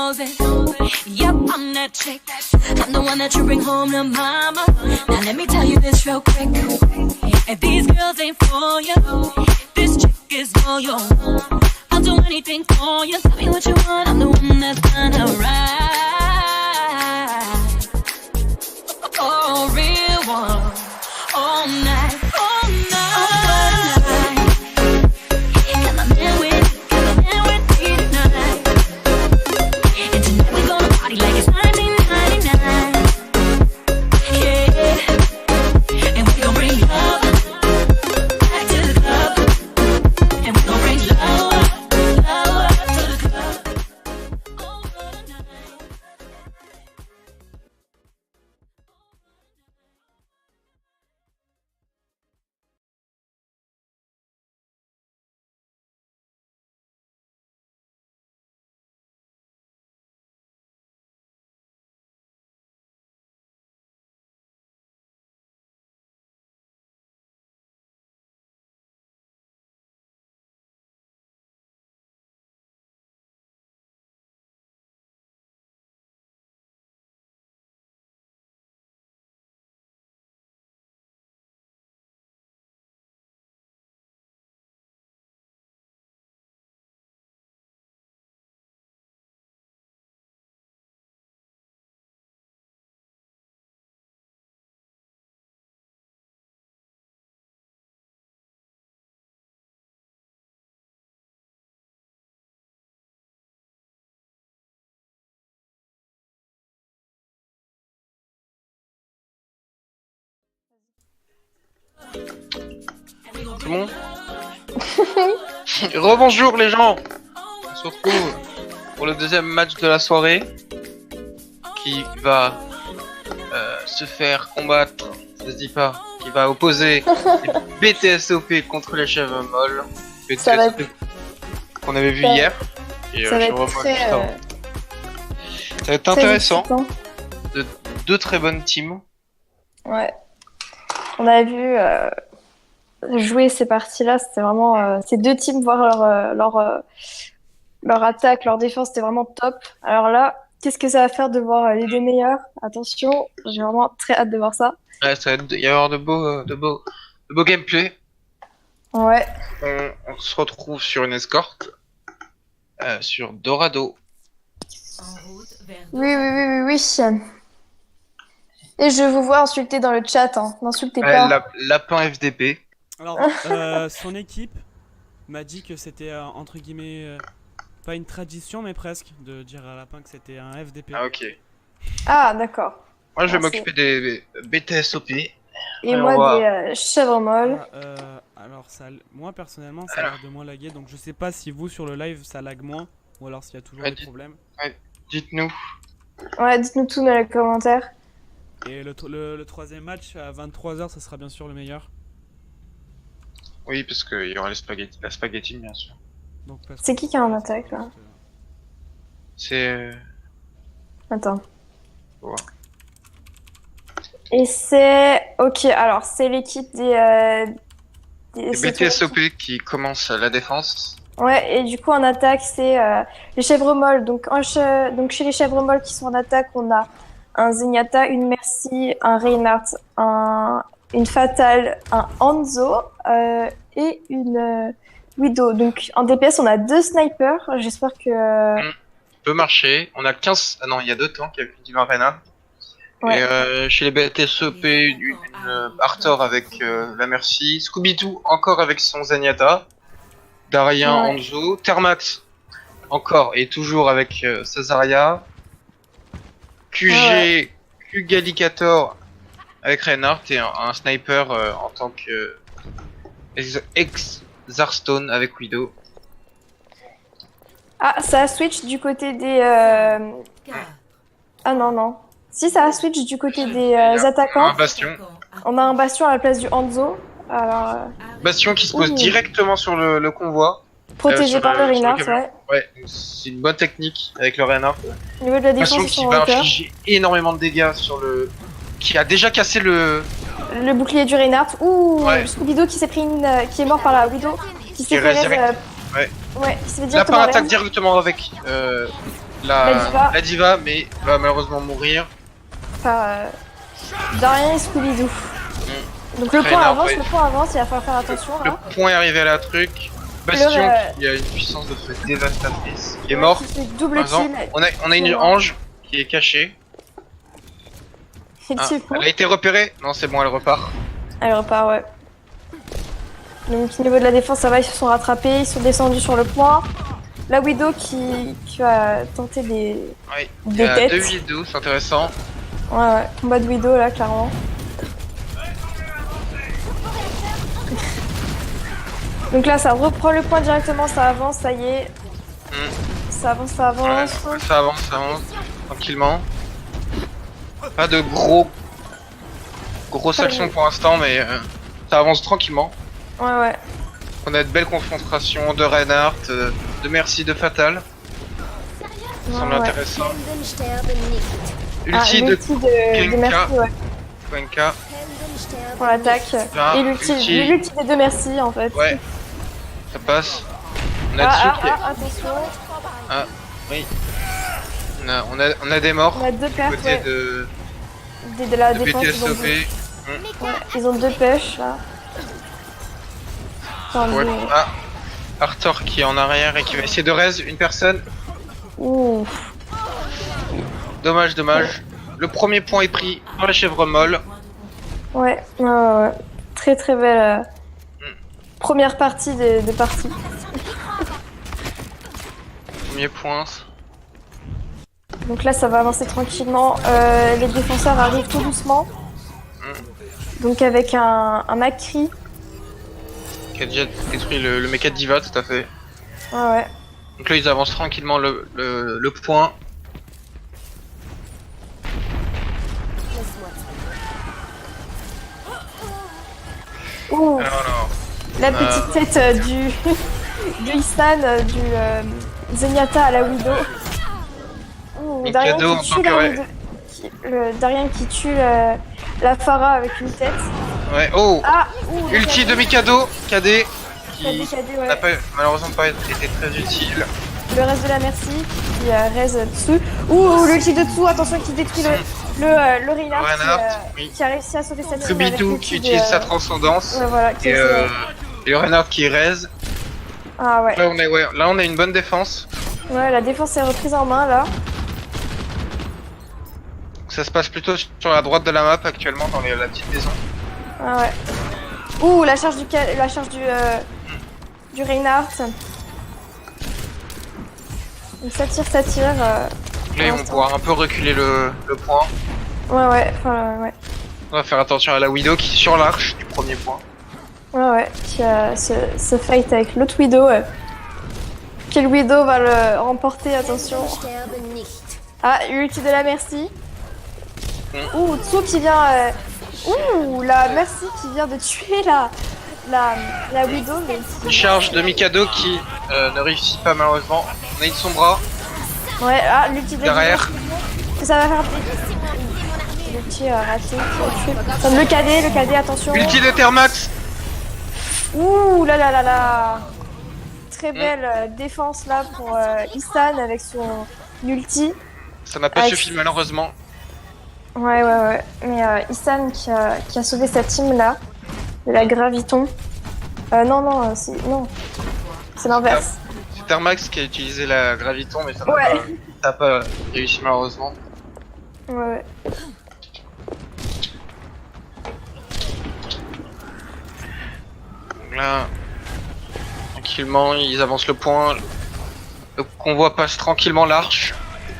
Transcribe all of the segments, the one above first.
knows it. Yep, I'm that chick. I'm the one that you bring home to mama. Now let me tell you this real quick. If these girls ain't for you, this chick is for you. I'll do anything for you. Tell me what you want. I'm the one that's gonna ride. Oh, real one. All night, all night. All night. Got my man with me tonight. And tonight we gonna party like it's 1999. Yeah. And we gon' bring love back to the club. And we gon' bring love to the club. All night. C'est bon. Rebonjour les gens. On se retrouve pour le deuxième match de la soirée qui va se faire combattre, ça se dit pas, qui va opposer les BTSOP contre les chèvres molles. BTSOP qu'on avait vu hier. Et Ça va je être revois très, juste avant. Ça va être très intéressant. excitant. Deux très bonnes teams. Ouais. On a vu jouer ces parties-là, c'était vraiment ces deux teams voir leur attaque, leur défense, c'était vraiment top. Alors là, qu'est-ce que ça va faire de voir les deux meilleurs? Attention, j'ai vraiment très hâte de voir ça. Ouais, il va y avoir de beaux gameplay. Ouais. On se retrouve sur une escorte sur Dorado. Oui. Et je vous vois insulter dans le chat, hein. N'insultez pas. Lapin FDP. Alors, son équipe m'a dit que c'était entre guillemets pas une tradition, mais presque, de dire à Lapin que c'était un FDP. Ah ok. Ah, d'accord. Moi je vais Merci. m'occuper des BTSOP. Et Ouais, moi, on va- des chèvres molles. Alors, moi personnellement, ça a l'air de moins laguer, donc je sais pas si vous sur le live ça lag moins, ou alors s'il y a toujours Ouais, des problèmes. Dites-nous. Ouais, dites-nous tout dans les commentaires. Et le troisième match à 23h, ça sera bien sûr le meilleur. Oui, parce qu'il y aura la spaghetti bien sûr. Donc, parce C'est que- qui a un attaque, là? C'est... Attends. Ouais. Et c'est... Ok, alors c'est l'équipe Les c'est BTSOP qui commencent la défense. Ouais, et du coup en attaque c'est les chèvres molles. Donc, donc chez les chèvres molles qui sont en attaque, on a un Zenyatta, une Mercy, un Reinhardt, une Fatale, un Hanzo et une Widow. Donc en DPS on a 2 snipers. J'espère que... Peut marcher. On a 15... Ah non, il y a 2 tanks avec une Arena. Ouais. Et chez les BTSOP, une Arthur avec la Mercy. Scooby-Doo encore avec son Zenyatta. Darien, Ouais. Hanzo. Thermax encore et toujours avec Cesaria. QG, Qgalicator avec Reinhardt et un sniper en tant que ex-Zarstone avec Widow. Ah, ça a switch du côté des... Ah non. Si, ça a switch du côté des attaquants. Un Bastion. On a un Bastion à la place du Hanzo. Alors, Bastion qui se pose Ouh. directement sur le convoi. protégé sur par le- le sur le Reinhardt, camion. ouais. Ouais, c'est une bonne technique avec le Reinhardt. Au niveau de la Bastion défense, ils qui sont en va hauteur. infliger énormément de dégâts sur le... Qui a déjà cassé le... Le bouclier du Reinhardt. Ouh, Ouais. Scooby-Doo qui s'est pris qui est mort par la Widow. Qui s'est Qui fait reste direct. Ouais. ouais, qui s'est fait Lapin directement attaque raise. directement avec la diva, mais va malheureusement mourir. Par Darien et Scooby-Doo. Donc le point avance, il va falloir faire attention Le là. point est arrivé à la truc. Bastion qui a une puissance de feu dévastatrice, qui est mort. Qui fait double kill. On a une ange qui est cachée. Ah, Effectivement. elle a été repérée? Non, c'est bon, elle repart. Elle repart, ouais. Donc au niveau de la défense, ça va, ils se sont rattrapés, ils sont descendus sur le point. La Widow qui va tenter des Il y a têtes. 2 Widow, c'est intéressant. Ouais, combat de Widow là, clairement. Donc là, ça reprend le point directement, ça avance, ça y est. Ça avance, ça avance. Ouais, ça avance, tranquillement. Pas de grosses actions pour l'instant, mais ça avance tranquillement. Ouais. On a de belles confrontations de Reinhardt, de Merci, de Fatal. Ça semble intéressant. Ulti de Merci, de Merci, ouais. Cuenca. Pour l'attaque. Et l'ulti des deux Merci en fait. Ouais, ça passe. On a dessus qui est... attention. Ah, oui. On a des morts. On a deux pertes, Côté ouais. de la de défense. BTSOP. Ils ont deux pêches là. Attends, Ouais. Ah, Arthur qui est en arrière et qui va essayer de raise une personne. Ouh. Dommage. Le premier point est pris par la chèvre molle. Ouais. Très belle première partie de partie. Premier point. Donc là, ça va avancer tranquillement. Les défenseurs arrivent tout doucement. Donc avec un Macri. Qui a déjà détruit le mecha de Diva, tout à fait. Ouais. Donc là, ils avancent tranquillement le point. Ouh. Alors, La petite tête du Istan, du Zenyatta à la Widow. Ouh, Darien cadeau qui en tant tue que la Widow. Darien qui tue la Pharah avec une tête. ouais, oh! Ah, Ulti de Mikado, KD, qui KD, ouais. n'a pas, malheureusement pas été très utile. Le reste de la Merci qui reste dessus. Ouh, l'ulti de dessous, attention qui détruit le Reinhardt qui a réussi à sauver cette team avec Scooby-Doo l'ulti qui utilise sa transcendance. Ouais, voilà, Et le Reinhardt qui raise. Ah ouais. Là, on a une bonne défense. Ouais, la défense est reprise en main là. Ça se passe plutôt sur la droite de la map actuellement, dans la petite maison. Ah ouais. Ouh, la charge du Reinhardt. Donc ça tire. Là, ils vont pouvoir un peu reculer le point. Ouais. On va faire attention à la Widow qui est sur l'arche du premier point. Ouais. Qui a ce fight avec l'autre Widow. Quel Widow va le remporter, attention. Ah, ulti de la Merci. Ouh, Tsu qui vient... Ouh, la Merci qui vient de tuer la Widow. Mais... Une charge de Mikado qui ne réussit pas malheureusement. On a une Sombra. Ouais, l'ulti de derrière. Ça va faire... L'ulti raté. Le KD, attention. Ulti de Thermax. Ouh là. Très belle défense là pour Istan avec son ulti. Ça n'a pas suffi malheureusement. Ouais. Mais Issan qui a sauvé sa team là, de la Graviton. Non, c'est l'inverse. C'est Thermax qui a utilisé la Graviton, mais ça n'a pas réussi malheureusement. Ouais. Donc là, tranquillement, ils avancent le point. Le convoi passe tranquillement l'arche.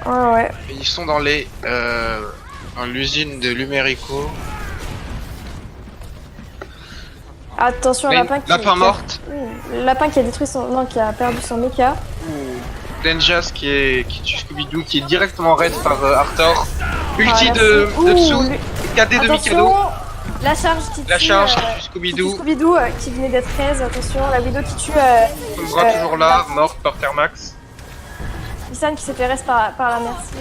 Ouais. Ils sont dans dans l'usine de Lumerico. Attention, lapin morte. Lapin qui a détruit qui a perdu son mecha. Denjas qui tue Scooby-Doo, qui est directement raid par Arthur. Ulti de dessous, KD de Mikado. La charge qui tue Scooby-Doo. Qui venait d'être raise, attention, la Widow qui tue... Sombra toujours là, morte par Thermax. Issan qui s'est fait raise par la Merci.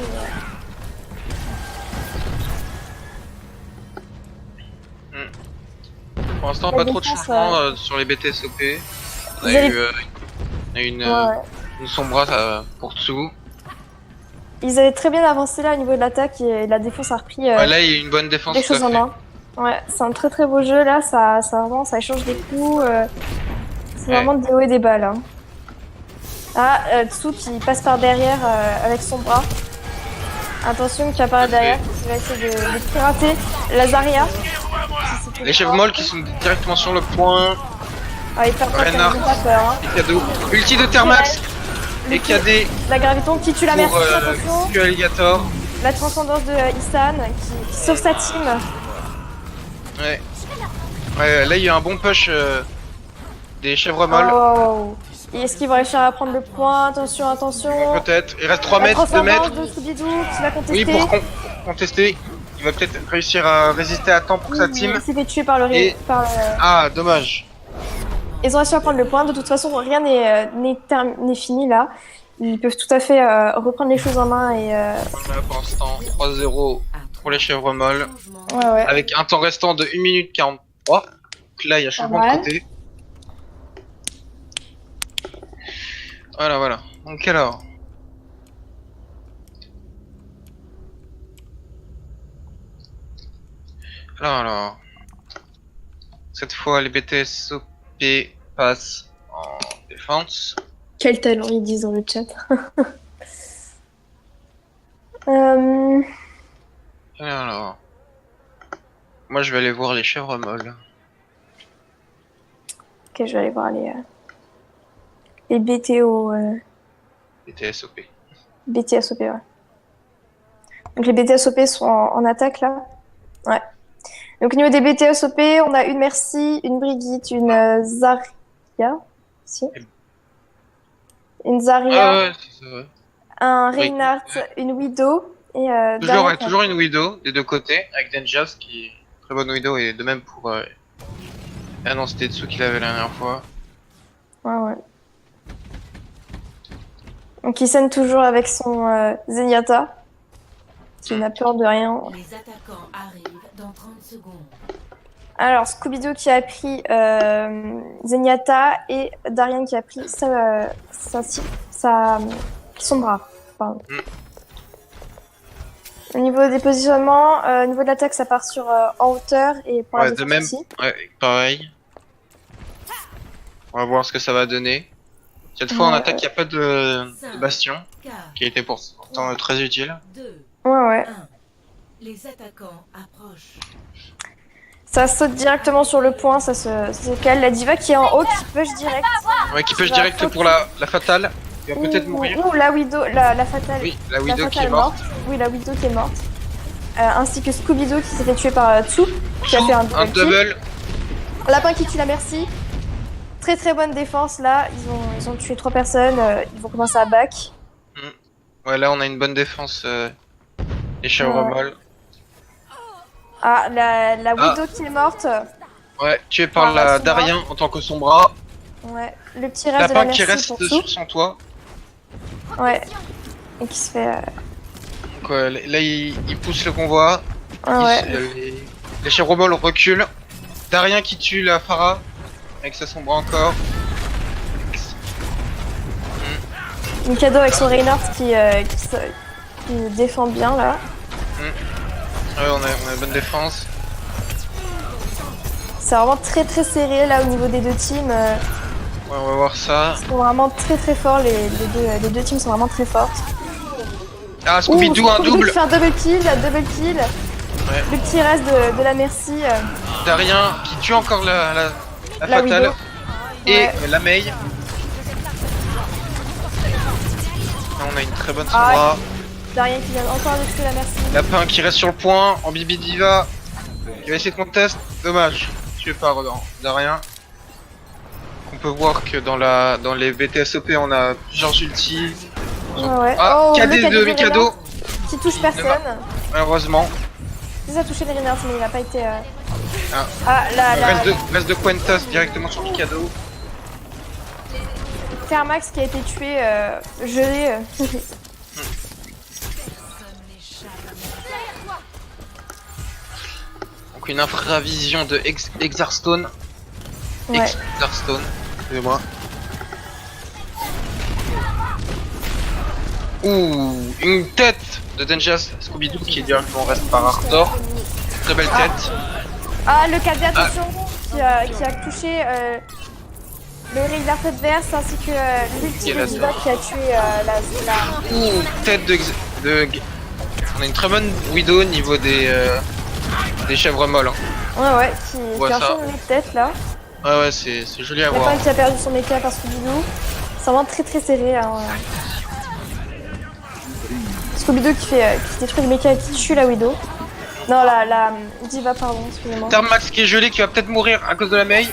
Pour l'instant, pas trop de changements sur les BTSOP. On a eu une Sombra pour dessous. Ils avaient très bien avancé là au niveau de l'attaque et la défense a repris Ouais, là, il y a une bonne défense. des tout à choses en fait. main. Ouais, c'est un très très beau jeu là, ça vraiment, ça échange des coups. C'est Ouais. vraiment des hauts et des bas là. Ah, Tsu qui passe par derrière avec son bras. Attention qui apparaît derrière, qui va essayer de pirater. Lazaria. Les chefs molles qui sont directement sur le point. Ah, ils perdent pas, Reinhardt. ils ont pas peur. Hein. Et cadeau. Ulti de Thermax. Et KD La graviton qui tue la pour merci, attention. Q Alligator. La transcendance de Issan qui sauve sa team. Ouais. Ouais, là, il y a un bon push des chèvres molles. Oh. Et est-ce qu'ils vont réussir à prendre le point? Attention, attention. Peut-être. Il reste 3 La mètres, 2 mètres. transcendance de Scooby-Doo qui va contester. Oui, pour contester. Il va peut-être réussir à résister à temps pour sa team. Il s'est fait tuer par le Et- par le- Ah, dommage. Ils ont réussi à prendre le point. De toute façon, rien n'est fini là. Ils peuvent tout à fait reprendre les choses en main et Là, pour l'instant, 3-0 pour les chèvres molles. ouais. Avec un temps restant de 1 minute 43. Donc là, il y a changement de mal. côté. Voilà. Donc alors. Alors. Cette fois, les BTSOP passent en défense. Quel talent ils disent dans le chat. Euh, Alors. Moi, je vais aller voir les chèvres molles. Ok, je vais aller voir les BTO, BTSOP. BTSOP, ouais. Donc les BTSOP sont en attaque là. Ouais. Donc au niveau des BTSOP, on a une Mercy, une Brigitte, une Zarya. Si. Une Zarya, Ah ouais, c'est vrai. un Oui. Reinhardt, une Widow et Toujours une Widow des deux côtés, avec Denjas qui est très bonne Widow, et de même pour. Ah non, c'était Tsu qui l'avait la dernière fois. Ouais. Donc il scène toujours avec son Zenyatta, qui n'a peur de rien. Les attaquants arrivent dans 30 secondes. Alors Scooby-Doo qui a pris Zenyatta et Darian qui a pris son bras. Pardon. Au niveau des positionnements, au niveau de l'attaque, ça part sur en hauteur et pour la Ouais, de défense même. aussi. Ouais, pareil. On va voir ce que ça va donner. Cette fois en Ouais. attaque, il n'y a pas de bastion, 4, qui a été pourtant très utile. 2, Ouais. 1. Les attaquants approchent. Ça saute directement sur le point, ça se cale. La diva qui est en haut qui push direct. Ouais, qui push Bah, direct faut pour la fatale. Il va peut-être mourir. Ou la Widow, la fatale. Oui, la La Widow qui fatale est morte. Oui, la Widow qui est morte. Ainsi que Scooby-Doo qui s'est fait tuer par Tsu, qui a fait un double kill. double. Lapin qui tue la Merci. Très très bonne défense là. Ils ont tué 3 personnes. Ils vont commencer à back. Ouais, là on a une bonne défense. Les chèvres Ouais. molles. Ah, la Widow qui est morte. Ouais, tué par Ah, la son Darien en tant que son bras. Ouais. Le petit reste de la Lapin qui Merci pour reste Tsu. sur son toit. Ouais. Et qui se fait. Donc là il pousse le convoi. Ouais. Les chèvres molles reculent. Darien qui tue la Farah. Avec son bras encore. Mikado avec son Reinhardt qui défend bien là. Ouais, on a une bonne défense. C'est vraiment très très serré là au niveau des deux teams. Ouais, on va voir ça. Ils sont vraiment très très forts. Les deux teams sont vraiment très fortes. Ah, Scooby-Doo, un double. Qui fait un double kill. Ouais. Le petit reste de la Merci. Darien qui tue encore la La fatale. Widow. Et Ouais. la Mei. Là, on a une très bonne Ah, Sombra. Darien qui vient encore de tuer la Merci. Lapin qui reste sur le point. En Bibi Diva. Il va essayer de contest. Dommage. Tué par Darien. On peut voir que dans les BTSOP, on a plusieurs ultis. Ouais. Ah, Oh, le KD de Mikado. Reinhardt qui touche personne. Malheureusement. Ça a touché les Reinhardt mais il n'a pas été. Ah. Ah, Reste de Quentas directement sur Mikado. Thermax qui a été tué, gelé. Donc une infravision de Exarstone. Ouais. Exarstone, excusez-moi. Ouh, une tête de Denjas Scooby-Doo qui est directement reste par Arthur. Très belle tête. Ah, le cadet, attention, qui a touché le Reinhardt adverse ainsi que l'ulti de Diva qui a tué la... Ouh, tête de... On a une très bonne Widow au niveau des chèvres molles. Hein. Ouais, qui ça. enchaîne les têtes là. Ouais, c'est joli à Il y a voir. pas qui a perdu son mecha par Scooby-Doo. C'est vraiment très serré. Hein. Scooby-Doo qui détruit le mecha et qui tue la Widow. Non, la Diva, pardon, excusez-moi. Tarmax qui est gelé, qui va peut-être mourir à cause de la Mei.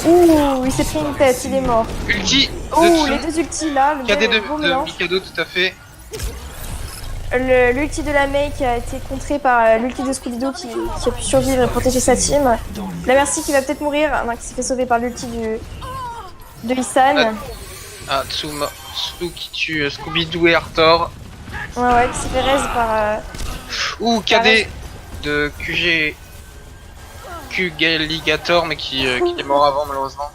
Ouh, il s'est pris une tête, il est mort. Ulti Ouh, de les deux ultis là, le KD beau de mélange. Mikado, tout à fait. L'ulti de la Mei qui a été contré par l'ulti de Scooby-Doo qui a pu survivre et protéger sa team. La Merci qui va peut-être mourir, non, qui s'est fait sauver par l'ulti de Isan. Ah, Tsu qui tue Scooby-Doo et Arthur. Ouais, qui s'est fait raise par... Ouh, KD de QG... Qgaligator, mais qui est mort avant malheureusement.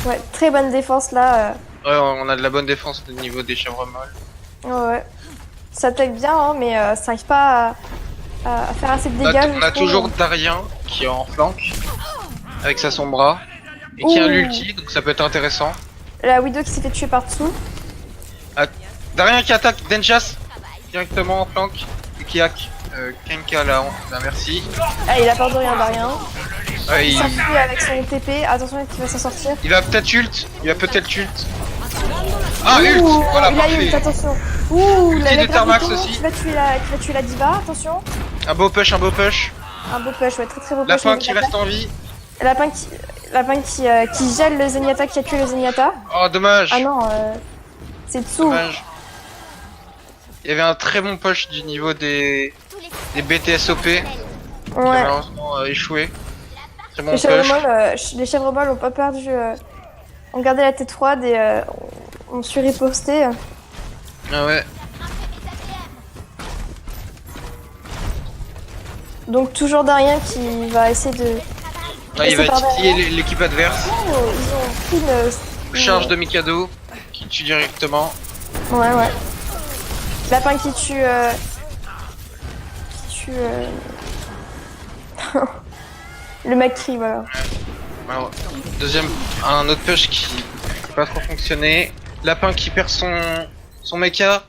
Ouais, très bonne défense là. Ouais, on a de la bonne défense au niveau des chèvres molles. Ouais. Ça attaque bien, hein, mais ça n'arrive pas à faire assez de dégâts. On a toujours Darien qui est en flank avec sa sombra et qui a l'ulti, donc ça peut être intéressant. La Widow qui s'est fait tuer par dessous. Darien qui attaque Denjas directement en flank et qui hack Kenka là, merci. Ah, il a peur de rien, Darien. Ouais, Il s'enfuit avec son TP. Attention, il va s'en sortir. il va peut-être ult. Ah, ult. Voilà, il a parfait. ult, attention. Ouh, Ulti de Tarmax Widow aussi. qui va tuer la Diva, attention. Un beau push. Un beau push, ouais, très beau push. Lapin qui reste en vie. Lapin qui gèle le Zenyatta, qui a tué le Zenyatta. Oh, dommage. Ah non, c'est Tsu. Dommage. Il y avait un très bon push du niveau des BTSOP qui a Ouais. malheureusement échoué. Très bon push. Les chèvres molles ont pas perdu, ont gardé la tête froide et ont su riposter. Ah ouais. Donc toujours Darien qui va essayer de... Ah, il va titiller l'équipe adverse. Oh, ils ont pris une... Charge de Mikado qui tue directement. Ouais. Lapin qui tue... le McCree, voilà. Alors, un autre push qui n'a pas trop fonctionné. Lapin qui perd son mecha.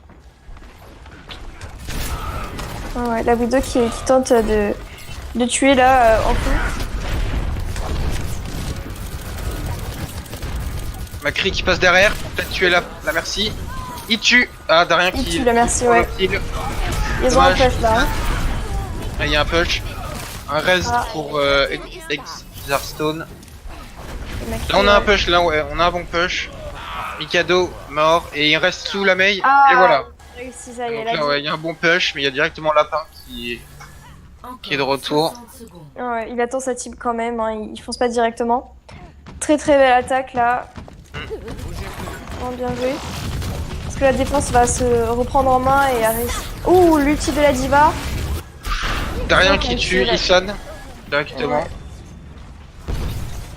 Ouais, la Widow qui tente de tuer là en fou. Macri qui passe derrière pour peut-être tuer la merci. Il tue. Ah, Darien Il qui tue la Merci, ouais. kill. Ils ont un Dommage. push là. Hein. Ah, il y a un push. Un rest pour Exarstone. Le McCree, Là on a un ouais. push, là ouais, on a un bon push. Mikado mort et il reste sous la Mei Ah, et voilà. Réussi, ça y est, Donc là. là ouais, il y a un bon push mais il y a directement Lapin qui est de retour. Ouais, il attend sa team quand même, hein, il fonce pas directement. Très belle attaque là. Vraiment bien joué. Parce que la défense va se reprendre en main et arrive. Ouh, l'ulti de la Diva. Darien qui tue Isan directement. Ouais.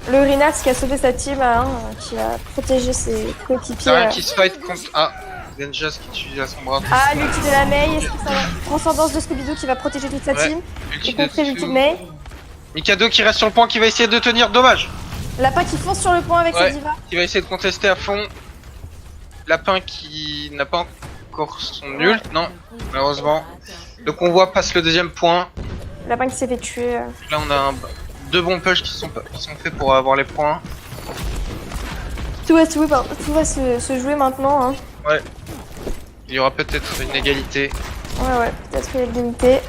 Le Rinax qui a sauvé sa team, hein, qui a protégé ses coéquipiers. Darien qui se fight contre... Ah, Denjas qui tue la sombra. Ah, l'ulti de la Mei, est-ce que ça va... Transcendance de Scooby-Doo qui va protéger toute sa team. Ulti Et de contrer l'ulti de Tsu. Mei. Mikado qui reste sur le point, qui va essayer de tenir, dommage. Lapin qui fonce sur le point avec sa Ouais, Diva. qui va essayer de contester à fond. Lapin qui n'a pas encore son ult, non, malheureusement. Le convoi passe le deuxième point. Lapin qui s'est fait tuer. Là on a deux bons pushs qui sont faits pour avoir les points. Tout va se jouer maintenant. Hein. Ouais. Il y aura peut-être une égalité. Ouais, peut-être une limité.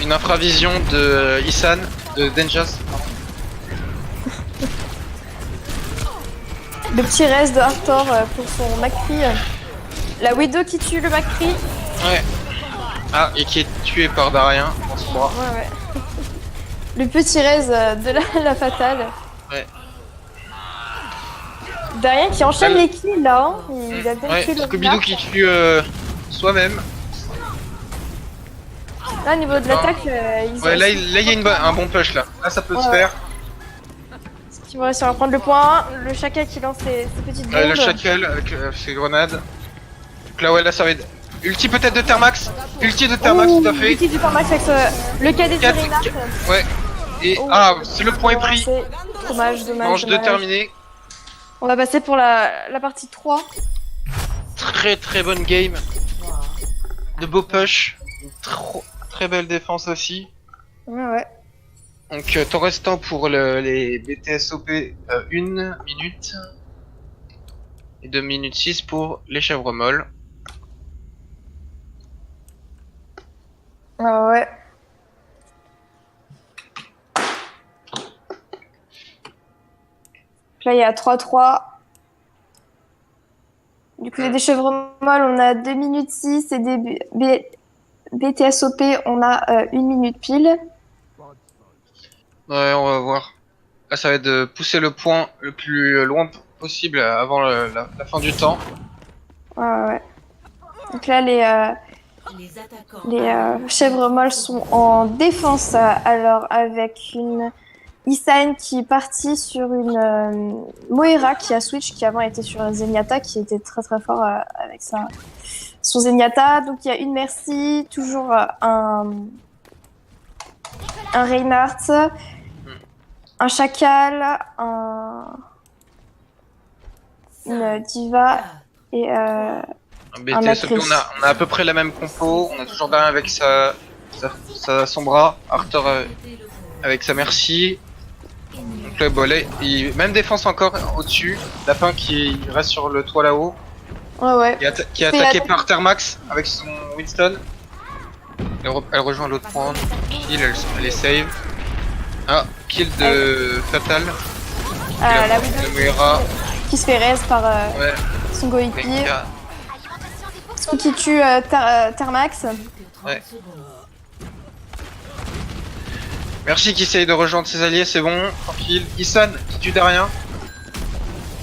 Une infravision de Isan, de Denjas. Le petit reste de Arthur pour son McCree. La Widow qui tue le McCree. Ouais. Ah, et qui est tué par Darien dans ce bras. Ouais. Le petit reste de la fatale. Ouais. Darien qui enchaîne les kills là. Hein. Il a bien Ouais, tué le Scooby-Doo Reinhardt. qui tue soi-même. Là, au niveau de l'attaque, ils Ouais, ont... là il y a un bon push là. Là ça peut se Ouais. faire. qui vont réussir à prendre le point. Le chacal qui lance ses petites bombes. Le Shackle avec ses grenades. Donc là, ouais, là, ça va être. Ulti peut-être de Thermax. Ulti de Thermax, Ouh, tout à fait. Ulti du Thermax avec le cadet de Quatre- Reinhardt. Ouais. Et Oh, c'est le point est pris. Dommage, dommage. Manche de dommage. terminé. On va passer pour la partie 3. Très très bonne game. De beau push. Très belle défense aussi. Ouais. Donc temps restant pour les BTSOP 1 minute. Et 2 minutes 6 pour les chèvres molles. Ouais. Là, il y a 3-3. Du côté des chèvres molles, on a 2 minutes 6 et des BTSOP, on a 1 minute pile. Ouais, on va voir. Là, ça va être de pousser le point le plus loin possible avant la fin du temps. Ouais. Donc là, les chèvres molles sont en défense, alors avec une Isan qui est partie sur une Moira qui a switch, qui avant était sur un Zenyatta, qui était très très fort avec son Zenyatta. Donc il y a une Mercy, toujours un Reinhardt, un Chacal, une Diva et Un BTSOP, Macri. on a à peu près la même compo. On a toujours Darien avec son bras. Arthur avec sa Merci. Donc là, bon, là, même défense encore au-dessus. Lapin qui reste sur le toit là-haut. Ouais. Qui est attaqué par Thermax avec son Winston. Elle rejoint l'autre point. Kill, elle est save. Kill de Fatal. La de Widow Moira. qui se fait raise par Ouais. son coéquipier. Venka. Ce qui tue Thermax. Ouais. Merci qui essaye de rejoindre ses alliés, c'est bon, tranquille. Isan qui tue Darien.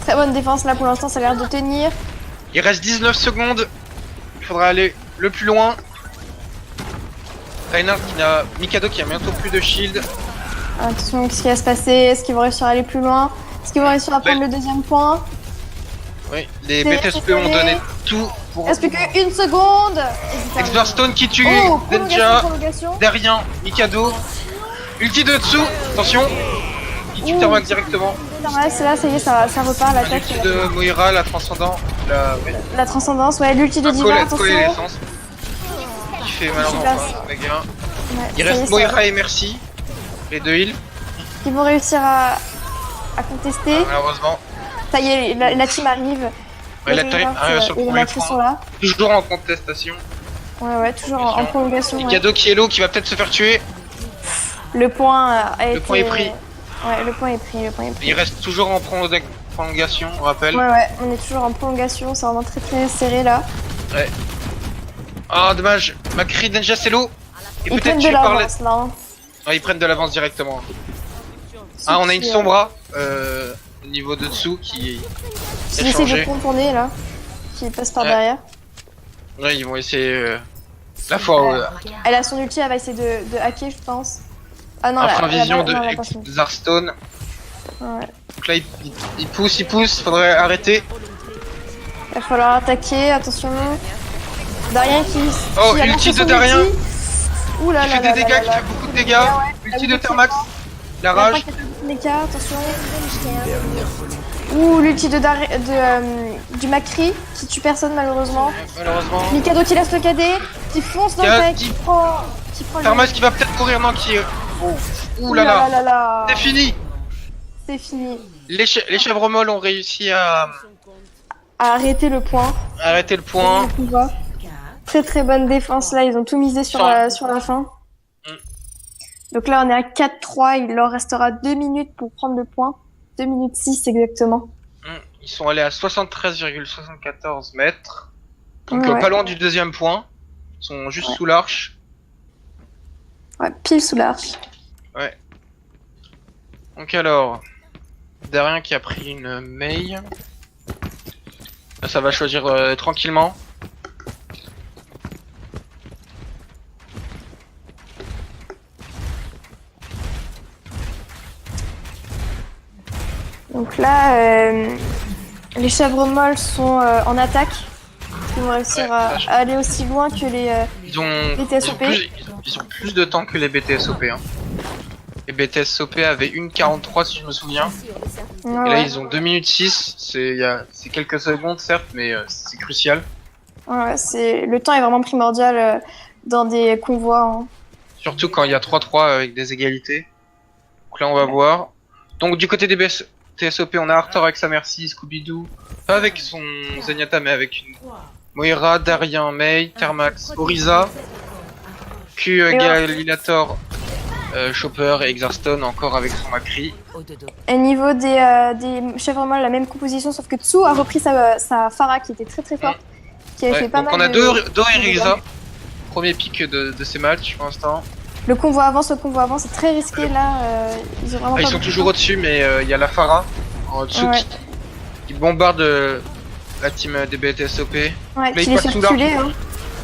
Très bonne défense là pour l'instant, ça a l'air de tenir. Il reste 19 secondes. Il faudra aller le plus loin. Reinhardt qui n'a. Mikado qui a bientôt plus de shield. Attention, qu'est-ce qui va se passer? Est-ce qu'ils vont réussir à aller plus loin? Est-ce qu'ils vont réussir à prendre le deuxième point? Oui, les C'est BTSP serré. ont donné tout pour. Il reste plus qu'une seconde. Expert Stone qui tue Oh, Denja. prolongation. Derrière Mikado. Ulti de dessous. Attention. Qui tue Ouh. Thermax directement. Thermax, là, ça y est, ça repart l'attaque. L'ulti de Moira, la transcendant. La transcendance, ouais, l'ulti de Diva, attention. Coalescence. Qui fait malheureusement passe. pas de dégâts. Ouais, Il ça y est, reste ça Moira et Merci. Les deux heals. Ils vont réussir à contester. Malheureusement. Ça y est, la team arrive. Ouais, la Les team Reinhardt, arrive sur le et les premier Macri point. sont là. Toujours en contestation. Ouais, toujours en prolongation. Ouais. Mikado qui est low, qui va peut-être se faire tuer. Le point a été... point est pris. Ouais, le point est pris. Il reste toujours en prolongation, on rappelle. Ouais, on est toujours en prolongation, c'est vraiment très très serré là. Ouais. Ah, dommage. Macri, Denja, c'est low. Et Ils peut-être prennent de tué par les. l'avance là. Hein. Ah, ils prennent de l'avance directement. Ah, on a une Sombra au niveau de dessous qui Qui a essaie de changé. contourner là. Qui passe par Ouais. derrière. Ouais, ils vont essayer. La fois. Elle a son ulti, elle va essayer de hacker, je pense. Ah non, Enfin, elle a vision pas- de non, elle a pas son- Zarstone. Ouais. Donc là, il pousse, faudrait arrêter. Il va falloir attaquer, attention. Darien qui. Oh, qui a ulti lancé de son Darien. ulti. Ouh là Qui là fait là des là dégâts, là qui là. fait beaucoup de dégâts. Ouais, Ulti la de Thermax. La Il y a rage. pas qui a fait beaucoup de dégâts, attention. Ouh, l'ulti du Macri qui tue personne malheureusement. Malheureusement. Mikado qui laisse le cadet, qui fonce dans le Tiens, mec, qui prend le- Thermax qui va peut-être courir, non, qui. Oh. Ouh Ouh là là. là. C'est fini. C'est fini. Les chèvres molles ont réussi à À arrêter le point. arrêter le point. On voit. Très très bonne défense là, ils ont tout misé sur la fin. Donc là on est à 4-3, il leur restera 2 minutes pour prendre le point. 2 minutes 6 exactement. Ils sont allés à 73,74 mètres. Donc Ouais. pas loin du deuxième point. Ils sont juste sous l'arche. Ouais, pile sous l'arche. Ouais. Donc alors, Darien qui a pris une Mei. Là, ça va choisir tranquillement. Donc là, les chèvres molles sont en attaque. Ils vont réussir à aller aussi loin que les BTSOP. Ils ont plus de temps que les BTSOP. Hein. Les BTSOP avaient 1,43 si je me souviens. Ouais, Et là ils ont 2 minutes 6. C'est quelques secondes certes, mais c'est crucial. ouais, le temps est vraiment primordial dans des convois. Hein. Surtout quand il y a 3-3 avec des égalités. Donc là on va voir. Donc du côté des BTSOP on a Arthur avec sa Mercy, Scooby-Doo. Pas avec son Zenyatta mais avec une Moira, Darien, Mei, Thermax, Oriza, Q, Galilator, Chopper et Exarstone encore avec son Macri. Et niveau des chèvres molles, la même composition, sauf que Tsu a repris sa Pharah qui était très très forte. Qui avait fait pas donc mal on a de... deux Oriza. Premier pick de ces matchs pour l'instant. Le convoi avance, c'est très risqué là. Ils ont vraiment Ils pas sont beaucoup toujours de temps. au-dessus, mais il y a la Pharah en dessous Ouais. qui bombarde la team des BTSOP. Ouais, Là, qui il les passe fait sous l'arche. reculer. Hein.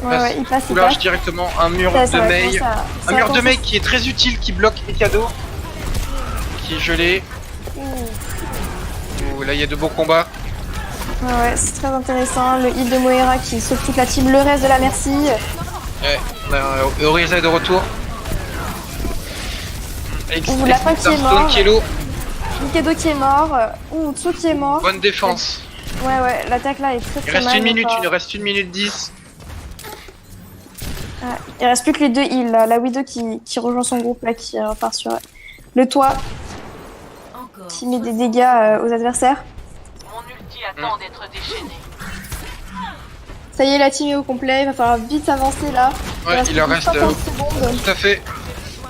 Ouais, il passe, Sous l'arche directement, un mur Ça de va Mei. commencer à- Un ça mur va de Mei commencer- qui est très utile, qui bloque les cadeaux. Qui est gelé. Ouh, là, il y a de beaux combats. Ouais, c'est très intéressant. Le heal de Moira qui sauve toute la team, le reste de la Mercy. Ouais, on a Oriza est de retour. Ouh, la fin qui est Exarstone mort. qui est low. Mikado qui est mort. Ouh, Tsu qui est mort. Bonne défense. Ouais, l'attaque là est très Il très reste mal. une minute, donc, il reste 1 minute 10. il reste plus que les deux heals. Là. La Widow qui rejoint son groupe là, qui repart sur le toit, qui met des dégâts aux adversaires. Mon ulti attend d'être déchaîné. Ça y est, la team est au complet. Il va falloir vite avancer là. Ouais, il en plus que reste 50 secondes. tout à fait.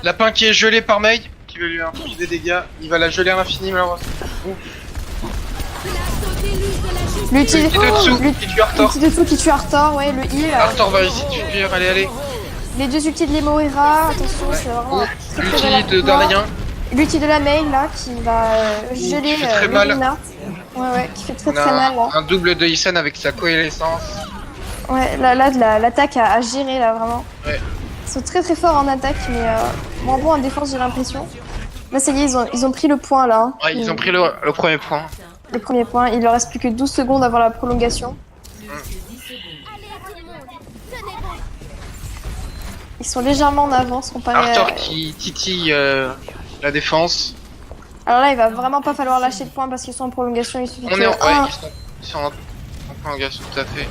Lapin qui est gelé par Mei, qui veut lui infliger des dégâts. Il va la geler à l'infini malheureusement. L'ulti Qui de dessous, qui tue Arthur. l'ulti de dessous qui tue Arthur, ouais, le heal. Arthur va essayer de fuir, allez. Les deux ultis de Moira, attention, c'est vraiment très, très L'ulti bel de appui. Darien. L'ulti de la Mei là qui va geler fait très le mal. Reinhardt. Ouais, qui fait très On très mal là. a un double de Isen avec sa coalescence. Ouais, l'attaque à gérer là vraiment. Ouais. Ils sont très très forts en attaque, mais moins bon en défense j'ai l'impression. Là ça y est, ils ont pris le point là. Hein. Ouais, ils ont pris le premier point. Le premier point, il leur reste plus que 12 secondes avant la prolongation. Ils sont légèrement en avance comparé Arthur à... qui titille la défense. Alors là, il va vraiment pas falloir lâcher de points parce qu'ils sont en prolongation. Il suffit On est en... que Ouais, ils sont en prolongation, tout à fait.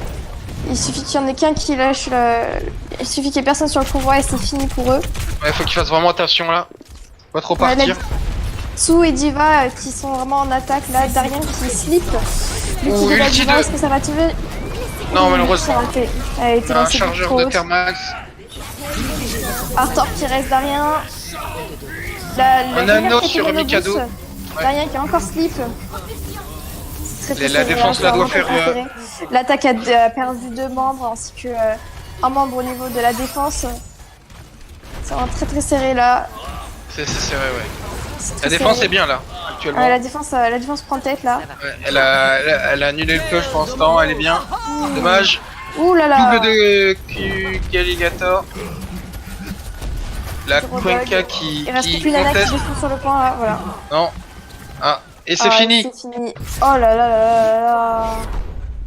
il suffit qu'il y en ait qu'un qui lâche il suffit qu'il y ait personne sur le convoi et c'est fini pour eux. Ouais, faut qu'ils fassent vraiment attention là. Pas trop Ouais, partir. Tsu et Diva qui sont vraiment en attaque là, Darien qui slip. L'ulti Ouh, de la ulti Diva, de- est-ce que ça va tuer? Non, C'est malheureusement. raté. Elle a été On a un lancée chargeur trop de haute. Thermax. Arthur qui reste Darien. Un anneau sur Mikado. Ouais. Darien qui a encore slip. Très, très La serré, défense là, là c'est doit vraiment faire. très serré. L'attaque a perdu 2 membres ainsi que un membre au niveau de la défense. C'est vraiment très très serré là. C'est serré, ouais. C'est très La défense serré. est bien là, actuellement. Ouais, la défense prend tête là. Ouais, elle a annulé le push pour l'instant, elle est bien. Dommage. Ouh là là. Double de Galigator. La Gros Cuenca bug. qui Il reste plus qu'une nana qui conteste. défonce sur le point là, voilà. Non. Ah, et c'est Ah, fini. C'est fini. Oh là là là là là.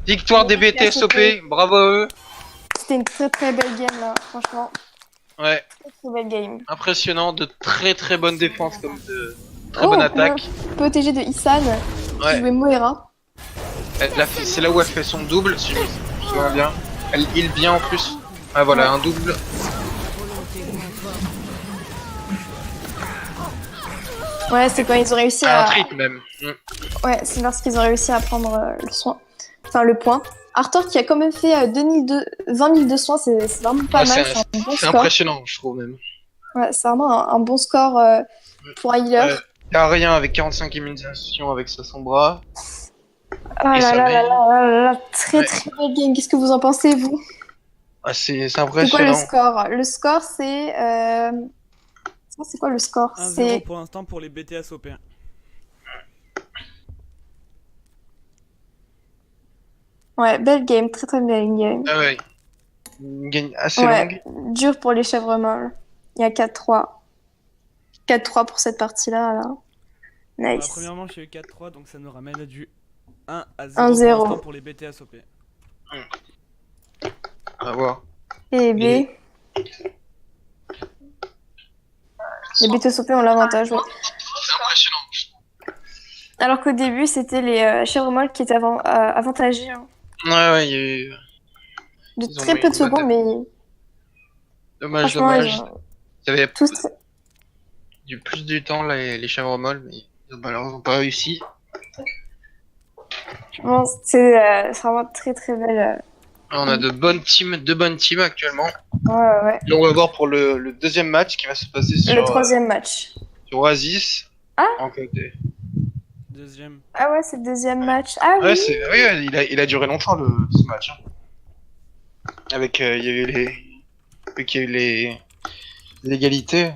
Victoire des BTSOP, bravo à eux. C'était une très très belle game là, franchement. Ouais, Très très belle game. impressionnant, de très bonnes défenses comme de très Oh, bonne attaque. POTG de Issan qui Ouais, jouait Moira. c'est là où elle fait son double, si je me souviens bien. Elle heal bien en plus. Ah voilà, un double. Ouais, c'est quand ils ont réussi Un à. trick même. Ouais, c'est lorsqu'ils ont réussi à prendre le soin. Enfin, le point. Arthur qui a quand même fait 20 000 de soins, c'est vraiment pas Ouais, mal. C'est un bon c'est score. impressionnant, je trouve même. Ouais, c'est vraiment un bon score pour un healer. Darien avec 45 immunisations avec sa sombra. Ah et là ça là là brille. là là là, très Ouais. très belle game. Qu'est-ce que vous en pensez, vous? Ah, c'est C'est quoi le impressionnant. score? Le score, c'est. C'est quoi le score? 1-0 C'est. pour l'instant pour les BTSOP. Ouais, belle game, très très belle game. Ah ouais. Une game assez Ouais, longue. dur pour les chèvres molles. Il y a 4-3. 4-3 pour cette partie-là, là. La Nice. première manche, il y a eu 4-3, donc ça nous ramène à du 1-0 1-0. pour l'instant pour les BTSOP. On va voir. Et B. Et- Les BTSOP ont l'avantage, ouais. C'est impressionnant. Alors qu'au début, c'était les chèvres molles qui étaient avantagés. Hein. Ouais, il y a eu... De Ils ont très mis peu de une bonne secondes, mais Dommage, franchement, dommage. ils ont Ils avaient tous... du plus du temps, là, les chèvres molles, mais ils ont malheureusement pas réussi. Bon, c'est vraiment très très belle. On a deux bonnes teams actuellement. Ouais. Et on va voir pour le deuxième match qui va se passer sur, Le troisième match. sur Oasis. Ah. En côté. Deuxième. Ah ouais, c'est le deuxième match. Ah Ouais, oui. il a duré longtemps ce match. Hein. Avec, il y a eu vu qu'il y a eu les l'égalité.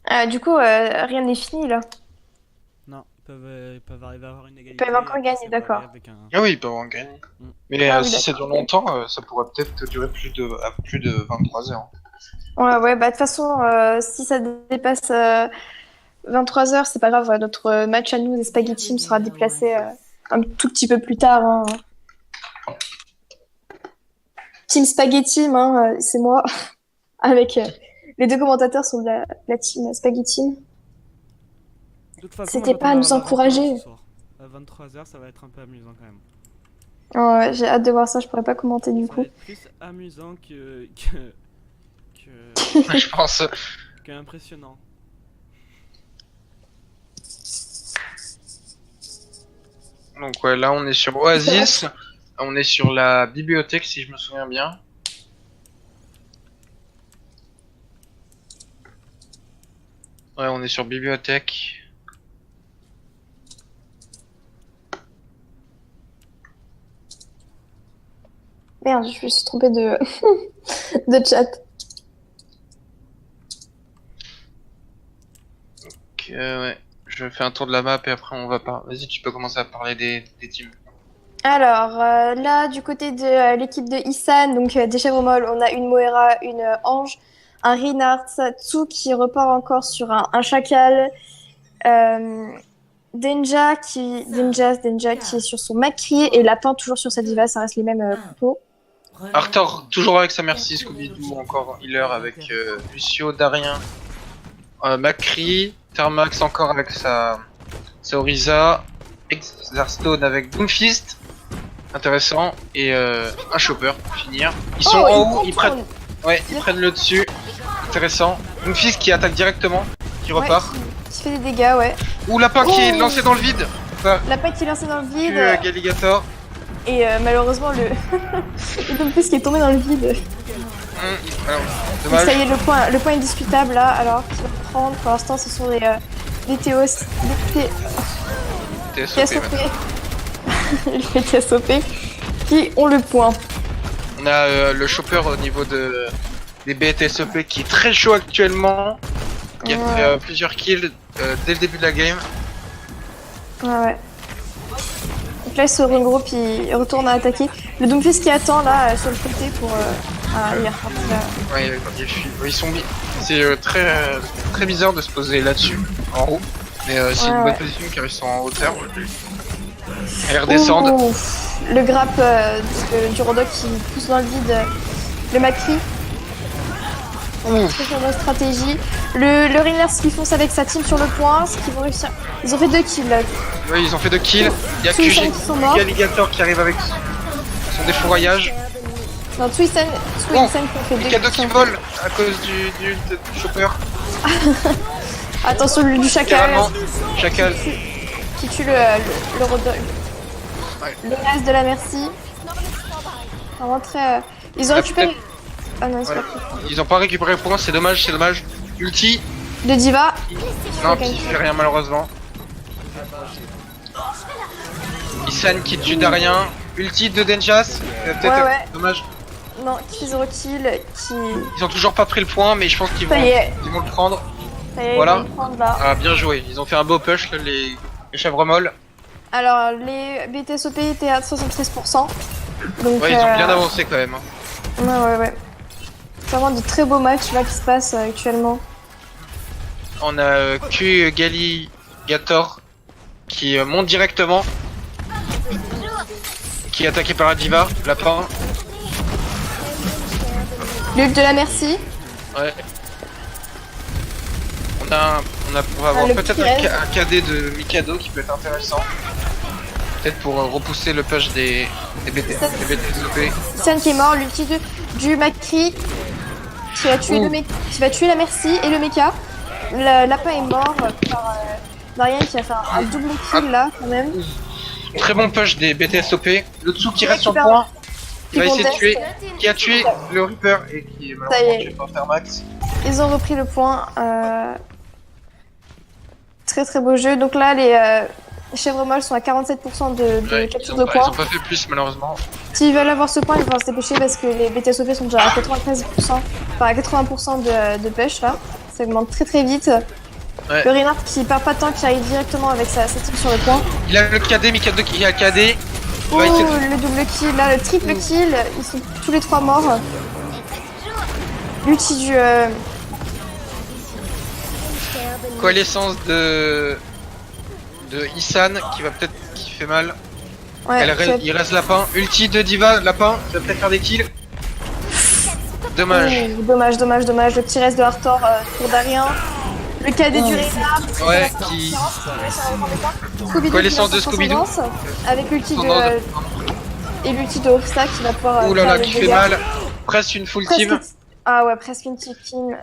Ah, du coup, rien n'est fini là. Non, ils peuvent arriver à avoir une égalité. peuvent encore et gagner, passer par d'accord. là avec un- Ah oui, ils peuvent en gagner. Mm. Mais Ah oui, si ça d'accord. dure longtemps, ça pourrait peut-être durer à plus de 23 heures. Ouais, bah de toute façon, si ça dépasse 23h, c'est pas grave. Notre match à nous, des Spaghetti Team, sera déplacé un tout petit peu plus tard. Hein. Team Spaghetti, hein, c'est moi. Avec les deux commentateurs sont de la team Spaghetti. De toute façon, C'était on pas à attend nous la encourager. 21 ce soir. À 23h, ça va être un peu amusant quand même. Ouais, j'ai hâte de voir ça, je pourrais pas commenter du Ça va coup. être plus amusant Je pense. que impressionnant. Donc ouais, là on est sur Oasis. On est sur la bibliothèque si je me souviens bien. Ouais, on est sur bibliothèque. Merde, je me suis trompée de, de chat. Donc, ouais, je fais un tour de la map et après on va pas. Vas-y, tu peux commencer à parler des teams. Alors là, du côté de l'équipe de Isan, donc des chèvres molles, on a une Moira, une Ange, un Reinhardt, Tsu qui repart encore sur un Chacal, Denja qui est sur son Macri et Lapin toujours sur sa diva, ça reste les mêmes compos. Arthur toujours avec sa merci, Scooby-Doo encore healer avec Lucio, Darien, Macri, Thermax encore avec sa Orisa, Exarstone avec Doomfist, intéressant, et un chopper pour finir. Ils sont en haut, ils prennent le dessus, intéressant. Doomfist qui attaque directement, qui repart. Qui fait des dégâts, ouais. Ou Lapin qui est lancé dans le vide. Enfin, Lapin qui est lancé dans le vide. puis, Galligator. Et malheureusement, le Doomfist qui est tombé dans le vide. Alors, Donc, dommage. ça y est, le point est discutable là. Alors, qui va prendre pour l'instant, ce sont des TOS. TSOP, ouais. Les TSOP qui ont le point. On a le chopper au niveau des BTSOP qui est très chaud actuellement. Il a fait plusieurs kills dès le début de la game. Ouais. Donc là, il se regroupe, il retourne à attaquer. Le Doomfist qui attend là sur le côté pour. Il est reparti là. Ouais, ils sont mis. C'est très bizarre de se poser là-dessus, en haut. Mais c'est une bonne position car ils sont en hauteur. Et ils redescendent. Ouh, le grappe du Rodok qui pousse dans le vide le Macri. Très bonne stratégie. Le Ringler qui fonce avec sa team sur le point, ce qu'ils vont réussir. Ils ont fait 2 kills là. Oui, ils ont fait 2 kills. Il y a Tsuisan qui sont morts. Galligator qui arrive avec son défouraillage. Non, Tsuisan qui ont fait 2 Les cadeaux qui volent à cause du chopper. Attention, du Chacal Littéralement, Chacal. qui tue le Rodok. Ouais. Le reste de la merci. Vraiment très. Ils ont récupéré. Ah non, c'est Voilà. pas pris. Ils ont pas récupéré le point, c'est dommage. Ulti. De Diva. Non, il fait rien malheureusement. Isan qui tue Darien. Ulti de Denjas. Peut-être Ouais. dommage. Non, qui 0 kill. Ils ont toujours pas pris le point, mais je pense qu'ils vont, Ça y est. ils vont le prendre. Ça y est, Voilà. ils vont le prendre là. Ah, bien joué. Ils ont fait un beau push, là, les chèvres molles. Alors, les BTSOP étaient à 73%. Donc, Ouais, ils ont bien avancé quand même. Hein. Ouais. C'est vraiment de très beaux matchs là qui se passent actuellement. On a Q, Gali, Gator qui monte directement. Qui est attaqué par la diva, lapin. Luc de la merci. Ouais. On va avoir le peut-être petit rêve. un KD de Mikado qui peut être intéressant. Peut-être pour repousser le push des BTSOP. Sun qui est mort, l'ulti du Macri qui va tuer qui va tuer la merci et le mecha. Le lapin est mort par Darian qui a fait un double kill là quand même. Très bon push des BTSOP. Le dessous qui reste sur le récupère- point. Il va qui essayer de conteste. tuer. Qui a tué le Reaper et qui est malheureusement tué par Fairmax. Ils ont repris le point. Très très beau jeu. Donc là les chèvres molles sont à 47% de Ouais, ils capture ont de pas points. fait plus malheureusement. S'ils veulent avoir ce point, il va falloir se dépêcher parce que les BTSOP sont déjà à 93%, enfin à 80% de push là. Ça augmente très très vite. Ouais. Le Reinhardt qui perd pas de temps, qui arrive directement avec sa team sur le point. Il a le KD, Mikado qui a le KD. Il Oh, va essayer de... le double kill, là, le triple kill, ils sont tous les trois morts. L'ulti du... Coalescence de Isan qui fait mal. Ouais, Il reste lapin. Ulti de Diva, lapin, qui va peut-être faire des kills. Dommage. Dommage. Le petit reste de Arthur pour Darien. Le KD du Reinhardt. Ouais, qui... Scooby-Doo Coalescence qui de lance son Scooby-Doo. ascendance, avec l'ulti de... Son et l'ulti de Orsa qui va pouvoir... Ouh là là, faire qui le fait dégât. mal. Presque une full Presque- team. Ah ouais, presque une team.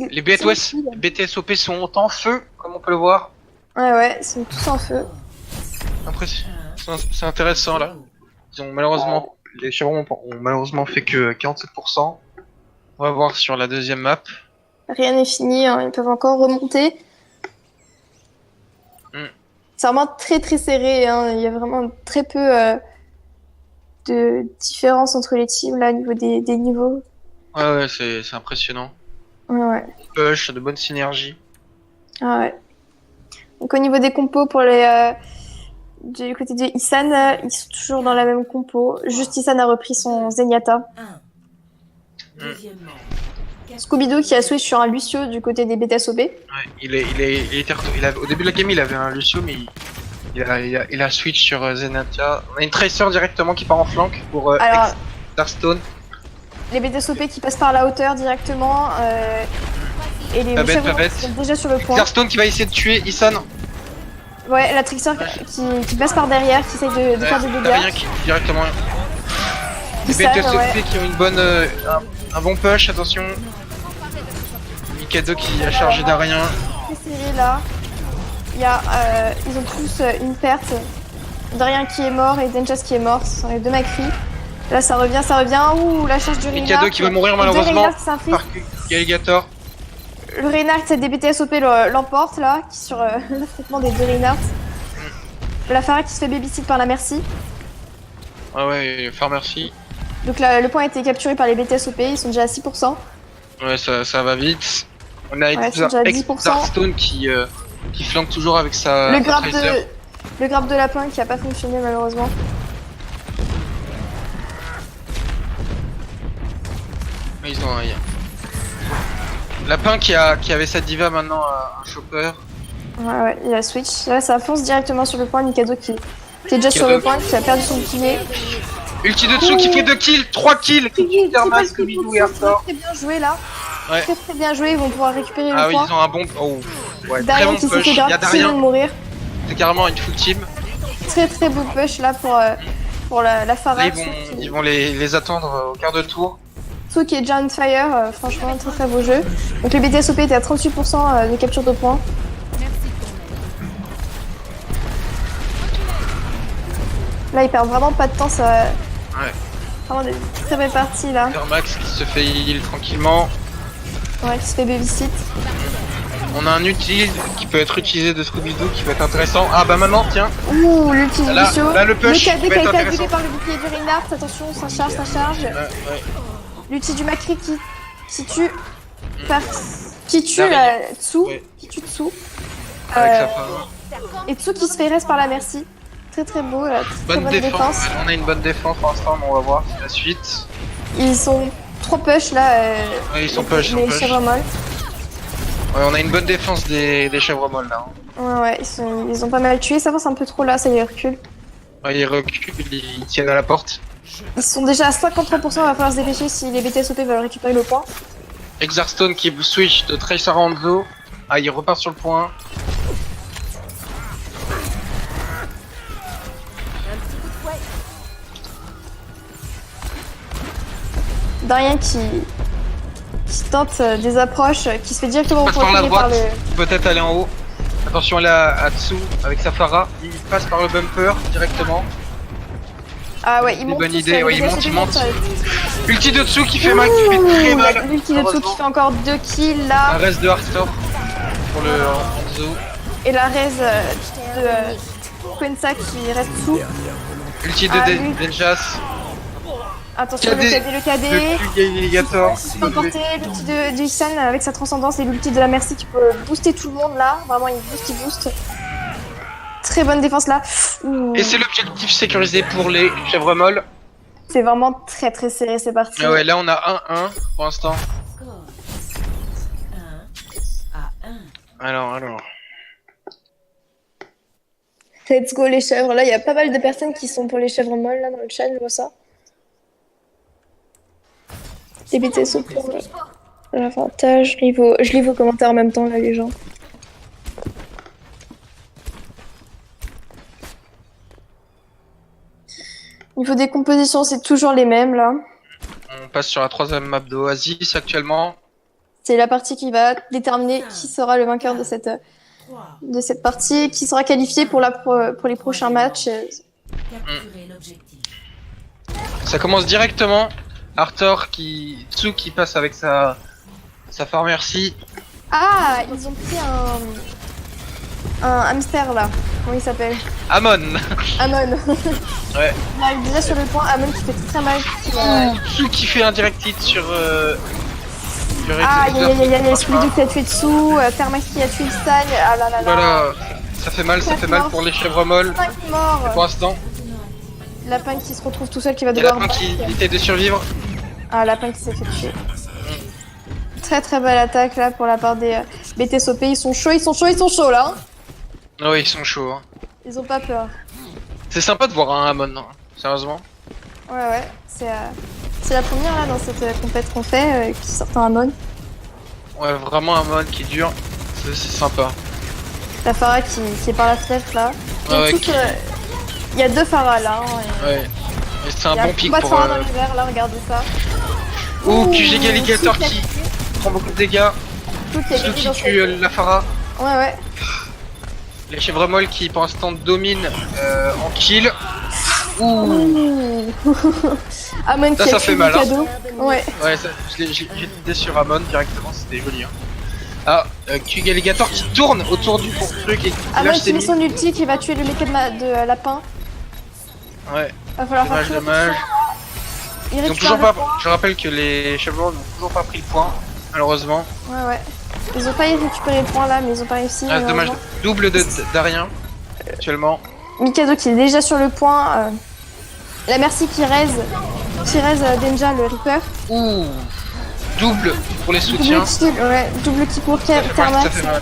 Les BTSOP sont en feu, comme on peut le voir. Ouais, ils sont tous en feu. C'est intéressant là. Ils ont malheureusement, les chevrons ont malheureusement fait que 47%. On va voir sur la deuxième map. Rien n'est fini, hein, ils peuvent encore remonter. Mm. C'est vraiment très très serré, hein. Il y a vraiment très peu de différence entre les teams là au niveau des niveaux. Ouais, c'est impressionnant. Ouais. Push, de bonne synergie. Ah ouais. Donc au niveau des compos pour les du côté de Isan, ils sont toujours dans la même compo. Juste Isan a repris son Zenyatta. Scooby-Doo qui a switch sur un Lucio du côté des BTSOP. Ouais, au début de la game, il avait un Lucio, mais il a switch sur Zenyatta. On a une Tracer directement qui part en flank pour Alors, Darkstone. les BTSOP qui passent par la hauteur directement et les Pas bête, chèvres pas bête. qui sont déjà sur le point. Darkstone qui va essayer de tuer Isan. Ouais, la Trickster qui passe par derrière, qui essaye de faire des Rien dégâts. qui directement. Les Isan, BTSOP ouais. qui ont une bonne, un bon push, attention. Mikado qui a chargé d'Arien. Très serré là. Il y a, ils ont tous une perte. Darien qui est mort et Denchas qui est mort. Ce sont les deux Macri. Là ça revient. Ouh, la charge du Reinhardt. Mikado qui va mourir Les deux malheureusement Reinhardt qui s'infligent. par Galligator. Le Reinhardt, des BTSOP l'emporte là, qui sur l'affrontement des deux Reinhardt. La Farah qui se fait babysit par la Merci. Ah ouais, fort merci. Donc là, le point a été capturé par les BTSOP, ils sont déjà à 6%. Ouais, ça va vite. On a Ouais, c'est déjà 10%. Darkstone qui flanque toujours avec sa Le grab Tracer. de lapin qui a pas fonctionné malheureusement. Mais ils ont rien. Lapin qui avait sa diva maintenant un chopper. Ouais, il a switch. Là, ça fonce directement sur le point. Mikado qui est déjà sur le point, qui a perdu son bouclier. Ulti de dessous qui fait 2 kills, 3 kills. Intermas, Très Scooby-Doo et Arthur. bien joué là. Ouais. Très bien joué, ils vont pouvoir récupérer Ah le oui, point. ils ont un bon. Oh, ouais, très Darien bon qui s'est push. fait Il y a grave de Darien, mourir. c'est carrément une full team. Très beau push là pour la Farah. Là, ils vont les attendre au quart de tour. Tsu qui est déjà on fire, franchement très beau jeu. Donc les BTSOP étaient à 38% de capture de points. Là ils perdent vraiment pas de temps, ça. Ouais. Vraiment des très belles parties là. Max qui se fait heal tranquillement. Ouais, qui se fait babysit. On a un ulti qui peut être utilisé de Scooby-Doo qui peut être intéressant. Ah bah maintenant, tiens. Ouh, l'ulti du Là, Lucio. là, le push KD qui va a être été annulé intéressant. par le bouclier du Reinhardt. Attention, ça charge. Ouais. L'ulti du Macri qui tue. Qui tue Darien. Tsu. Ouais. Qui tue Tsu. Avec sa femme. Et Tsu qui se fait reste par la Merci. Très beau, très Bonne défense. On a une bonne défense pour l'instant, mais on va voir la suite. Ils sont trop push là. Ouais, ils sont push, les chèvres molles. Ouais, on a une bonne défense des chèvres molles là. Ouais, ouais, ils ont pas mal tué. Ça avance un peu trop là, ça y est, recule. Ouais, ils reculent, ils tiennent à la porte. Ils sont déjà à 53%, il va falloir se dépêcher si les BTSOP veulent récupérer le point. Exarstone qui switch de Tracer à Hanzo. Ah, il repart sur le point. Darien qui tente des approches, qui se fait directement Passe par la repérer droite, le... peut-être aller en haut. Attention là à dessous avec sa Pharah. Il passe par le bumper directement. Ah ouais, il monte. Bonne tous, idée, ouais, les il monte, BTSOP il monte. montent. Ulti de dessous qui fait mal, qui fait très mal. L'ulti de dessous qui fait encore 2 kills Un là. reste de Hearthstone pour le Hanzo. Et la res de Quensa qui reste sous. Ulti de Ah, lui. Denjas. Attention, KD. le KD. Le Alligator. Il peut emporter l'ulti de Hissan avec sa transcendance et l'ulti de la Mercy qui peut booster tout le monde là. Vraiment, il booste. Très bonne défense là. Ouh. Et c'est l'objectif sécurisé pour les chèvres molles. C'est vraiment très très serré, c'est parti. Ah ouais, là on a 1-1 pour l'instant. Alors. Let's go les chèvres. Là, il y a pas mal de personnes qui sont pour les chèvres molles là dans le chat, je vois ça. Les BTSO pour l'avantage. Je lis vos commentaires en même temps là les gens. Niveau des compositions, c'est toujours les mêmes là. On passe sur la troisième map d'Oasis actuellement. C'est la partie qui va déterminer qui sera le vainqueur de cette partie, qui sera qualifié pour les prochains matchs. Ça commence directement. Arthur Tsu qui passe avec sa Pharmercy. Ah, ils ont pris un hamster là. Comment il s'appelle? Amon. Amon. Ouais. Il arrive déjà sur le point. Amon qui fait très mal. Tsu qui fait un direct hit sur... Ah, il y a Scooby-Doo qui a tué dessous, Thermax qui a tué Stan. Ah là là là. Voilà, ça fait mal pour les chèvres molles. 5 morts. Pour l'instant. Lapin qui se retrouve tout seul qui va Et devoir... Lapin qui essaie de survivre. Ah, Lapin qui s'est fait tuer. Très très belle attaque là pour la part des BTSOP. Ils sont chauds là. Hein. Ah oui, ils sont chauds. Hein. Ils ont pas peur. C'est sympa de voir un Amon, hein, sérieusement. Ouais, c'est la première là dans cette compète qu'on fait qui sort un Amon. Ouais, vraiment un Amon qui dure. C'est sympa. La Pharah qui est par la fenêtre là. Ouais, Il y a 2 Pharah là. Hein, ouais. Et c'est un bon pic pour... pour... Pharah dans les airs là, regardez ça. Ouh, QG Alligator qui prend beaucoup de dégâts. Tsu qui tue la Pharah. Ouais. Les chèvres molles qui pour l'instant dominent en kill. Ouh. Amon qui ça a fait tué mal, cadeau. Ouais. Ouais, j'ai été sur Amon directement, c'était joli. Hein. Ah, QG Alligator qui tourne autour du truc et qui Amon lâche qui ses met mines. son ulti qui va tuer le mec de lapin. Ouais, Va falloir faire dommage. Il Ils ont toujours pas... Je rappelle que les chèvres molles n'ont toujours pas pris le point, malheureusement. Ouais. Ils ont failli récupérer le point là, mais ils ont pas réussi. Ah, dommage, double d'Arien, actuellement. Mikado qui est déjà sur le point. La Mercy qui raise Denja le Reaper. Ouh, double pour les soutiens. Double kill pour Ça Thermax. fait mal.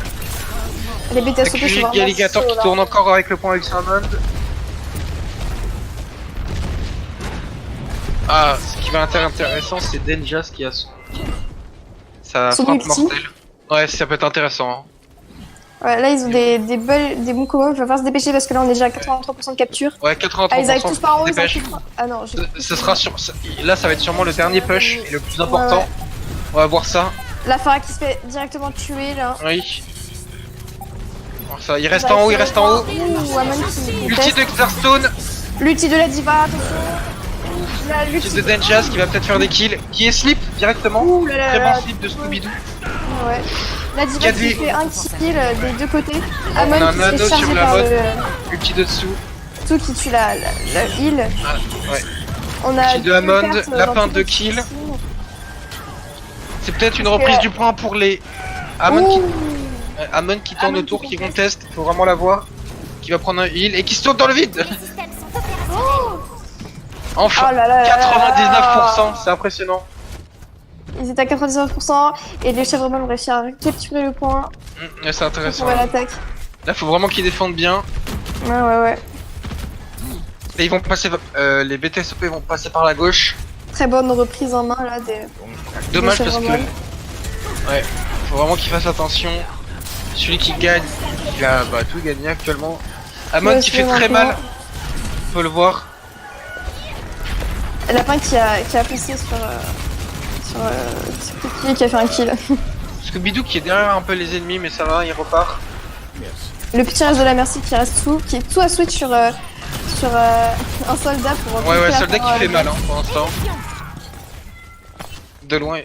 Les BTSOP sont vraiment Alligator chauds, qui là. tourne encore avec le point avec Salmon. Ah, ce qui va être intéressant, c'est Denjas qui a sa Son frappe ulti. mortelle. Ouais, ça peut être intéressant. Hein. Ouais, là ils ont des bons combos, il va falloir se dépêcher parce que là on est déjà à 83% de capture. Ouais, 83%. Ah, ils arrivent tous par en haut, ils dépêche. arrivent tous... Ah non, Ce sera sur... Là, ça va être sûrement le dernier push et le plus important. Ouais. On va voir ça. La Pharah qui se fait directement tuer là. Oui. On va voir ça. Il reste en haut, il reste en haut. Ouh, Amon qui Ulti conteste. de Xarstone. L'ulti de la diva, attention. Là, Ulti de Denjas qui va peut-être faire des kills. Qui est slip directement. Ouh là là Très là. bon slip de Scooby-Doo. Ouais. La diva Caddy. qui fait un kill des deux côtés. Amon On a un qui se fait anneau charger sur la par mode. le... Ulti de dessous. Tout qui tue la heal. Ah, ouais. On a Ulti de Hammond, deux pertes dans lapin toutes de les kill. teams. C'est peut-être une Parce que- reprise du point pour les Hammond Ouh. Hammond qui tourne Hammond autour, qui qui conteste. conteste, faut vraiment la voir. Qui va prendre un heal et qui se tourne dans le vide. Enfin, Oh là là là là là. 99%, c'est impressionnant. Ils étaient à 99% et les chèvres molles ont réussi à capturer le point Ouais, c'est intéressant. pour l'attaque. Là, faut vraiment qu'ils défendent bien. Ouais. Et ils vont passer, les BTSOP vont passer par la gauche. Très bonne reprise en main là des. Dommage Des parce chèvres que. molles. Ouais, faut vraiment qu'ils fassent attention. Celui qui gagne, il a tout gagné actuellement. Amon Ouais, qui c'est fait très maintenant. mal. On peut le voir. Lapin qui a poussé sur qui a fait un kill. Scooby-Doo qui est derrière un peu les ennemis, mais ça va, il repart. Le petit rage de la merci qui reste sous, qui est tout à switch sur un soldat pour. Ouais, bloquer la soldat qui part, fait mal pour l'instant. De loin.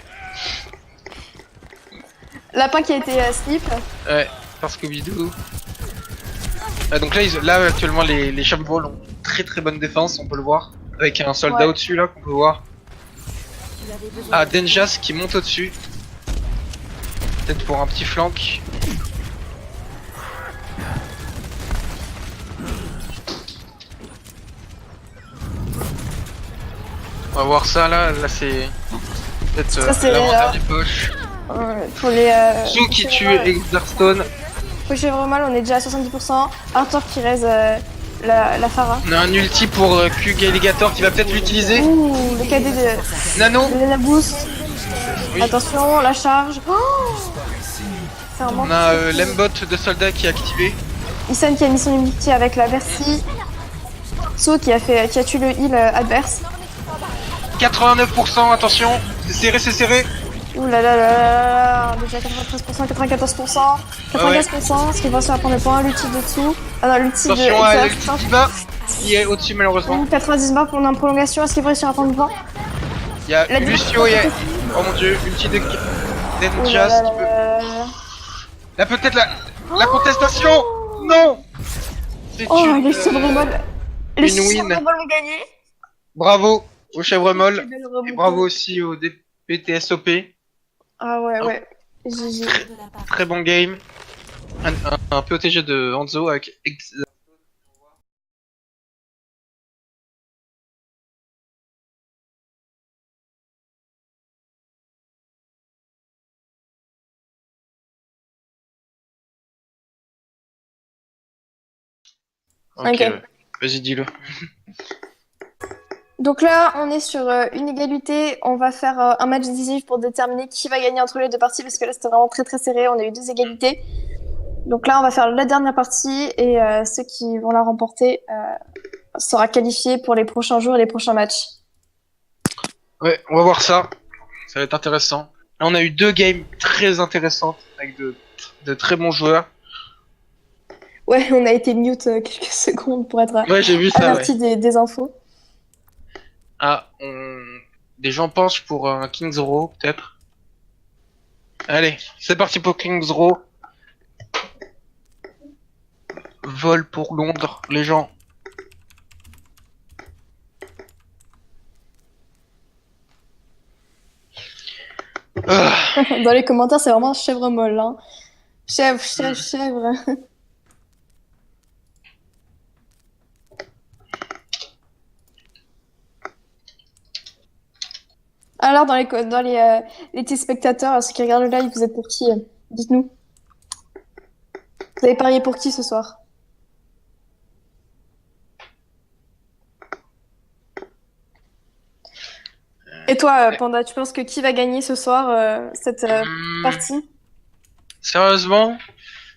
Lapin qui a été slip. Ouais, par Scooby-Doo. Donc là, actuellement, les Champball ont très très bonne défense, on peut le voir. Avec un soldat Ouais. au-dessus là qu'on peut voir. Ah, Denjas qui monte au-dessus. Peut-être pour un petit flank. On va voir ça là, c'est peut-être Ça, c'est, l'avantage des poches. Pour les. Sou qui tue chèvres- Exarstone. Pour les chèvres molles, on est déjà à 70%. Arthur qui raise la Farah. On a un ulti pour Q Alligator qui va peut-être l'utiliser. Ouh, le cadet de Nano. Lena Boost. Oui. Attention, la charge. Oh, c'est un On manque. a l'embot de soldat qui est activé. Isan qui a mis son ulti avec la Bercy. So qui a tué le heal adverse. 89%, attention. C'est serré. Ouh là là là là là, déjà 93%, 94%, 95%, ce qui va se faire prendre le point, l'ulti de dessous. Ah non, l'ulti de Attention à Exhaust. l'ulti Diva qui est au-dessus malheureusement. 90 barres pour une prolongation, est-ce qu'il va réussir à prendre le point? Il y a La Lucio et... Oh mon dieu, ulti de Ouh là Denjas là qui peut... là là. Là peut-être la contestation. Non. C'est Oh, une, les chèvres molles. Les une win. chèvres molles ont gagné. Bravo aux chèvres molles. Quelle belle Et remontée. bravo aussi aux BTSOP. Ah ouais. GG. Très bon game. Un POTG de Hanzo avec Ok. Vas-y, dis-le. Donc là, on est sur une égalité. On va faire un match décisif pour déterminer qui va gagner entre les deux parties parce que là, c'était vraiment très très serré. On a eu deux égalités. Donc là, on va faire la dernière partie et ceux qui vont la remporter sera qualifié pour les prochains jours et les prochains matchs. Ouais, on va voir ça. Ça va être intéressant. Là, on a eu deux games très intéressantes avec de très bons joueurs. Ouais, on a été mute quelques secondes pour être Ouais, j'ai vu ça. Ouais. averti des infos. Ah, des gens penchent pour un King's Row, peut-être. Allez, c'est parti pour King's Row. Vol pour Londres, les gens. Ah, Dans les commentaires, c'est vraiment chèvre molle. Hein. Chèvre. Alors, dans les téléspectateurs, ceux qui regardent le live, vous êtes pour qui? Dites-nous. Vous avez parié pour qui ce soir? Et toi, Panda, tu penses que qui va gagner ce soir cette partie? Sérieusement,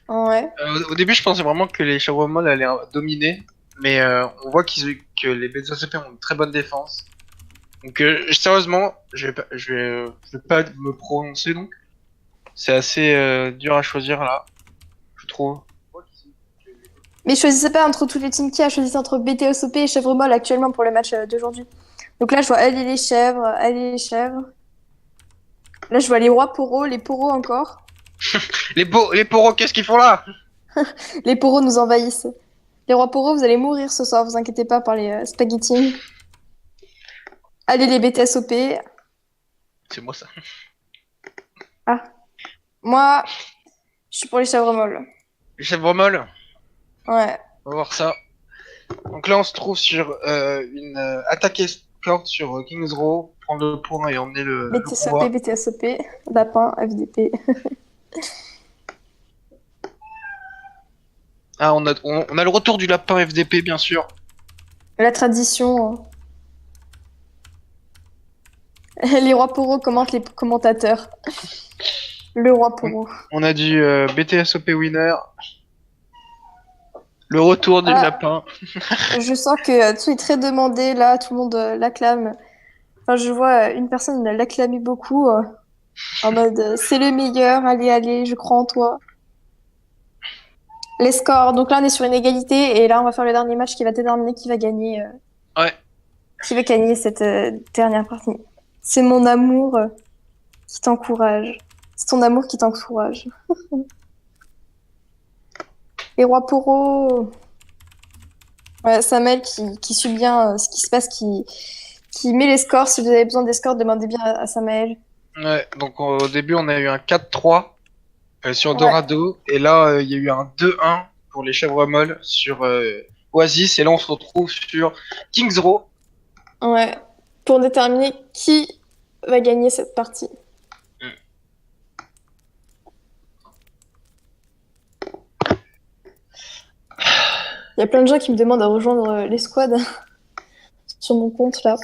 Ouais. au début, je pensais vraiment que les Chèvres Molles allaient dominer, mais on voit que les BTSOP ont une très bonne défense. Donc, sérieusement, je vais pas me prononcer donc. C'est assez dur à choisir là, je trouve. Mais choisissez pas entre tous les teams qui a choisi entre BTSOP et Chèvre Molle actuellement pour le match d'aujourd'hui. Donc là, je vois elle et les chèvres, elle et les chèvres. Là, je vois les rois poros, les poros encore. Les poros, qu'est-ce qu'ils font là? Les poros nous envahissent. Les rois poros, vous allez mourir ce soir, vous inquiétez pas par les spaghettis. Allez, les BTSOP. C'est moi ça. Moi, je suis pour les chèvres molles. Les Chèvres Molles, Ouais. on va voir ça. Donc là, on se trouve sur une attaque corde sur Kings Row, prendre le point et emmener le BTSOP, convoi. BTSOP, lapin, FDP. Ah, on a le retour du lapin FDP, bien sûr. La tradition. Les rois Poro commentent les commentateurs. Le roi Poro. On a du BTSOP winner. Le retour du Ah. lapin. Je sens que tout est très demandé là, tout le monde l'acclame. Enfin, je vois une personne l'acclamer beaucoup en mode c'est le meilleur, allez, allez, je crois en toi. Les scores, donc là on est sur une égalité et là on va faire le dernier match qui va déterminer qui va gagner, Ouais. qui va gagner cette dernière partie. C'est mon amour qui t'encourage. C'est ton amour qui t'encourage. Les rois Poro. Ouais, Samuel qui suit bien ce qui se passe, qui met les scores. Si vous avez besoin des scores, demandez bien à Samuel. Ouais, donc au début on a eu un 4-3 sur Ouais. Dorado, et là il y a eu un 2-1 pour les chèvres molles sur Oasis, et là on se retrouve sur Kings Row. Ouais. Pour déterminer qui va gagner cette partie. Il y a plein de gens qui me demandent de rejoindre les squads sur mon compte là.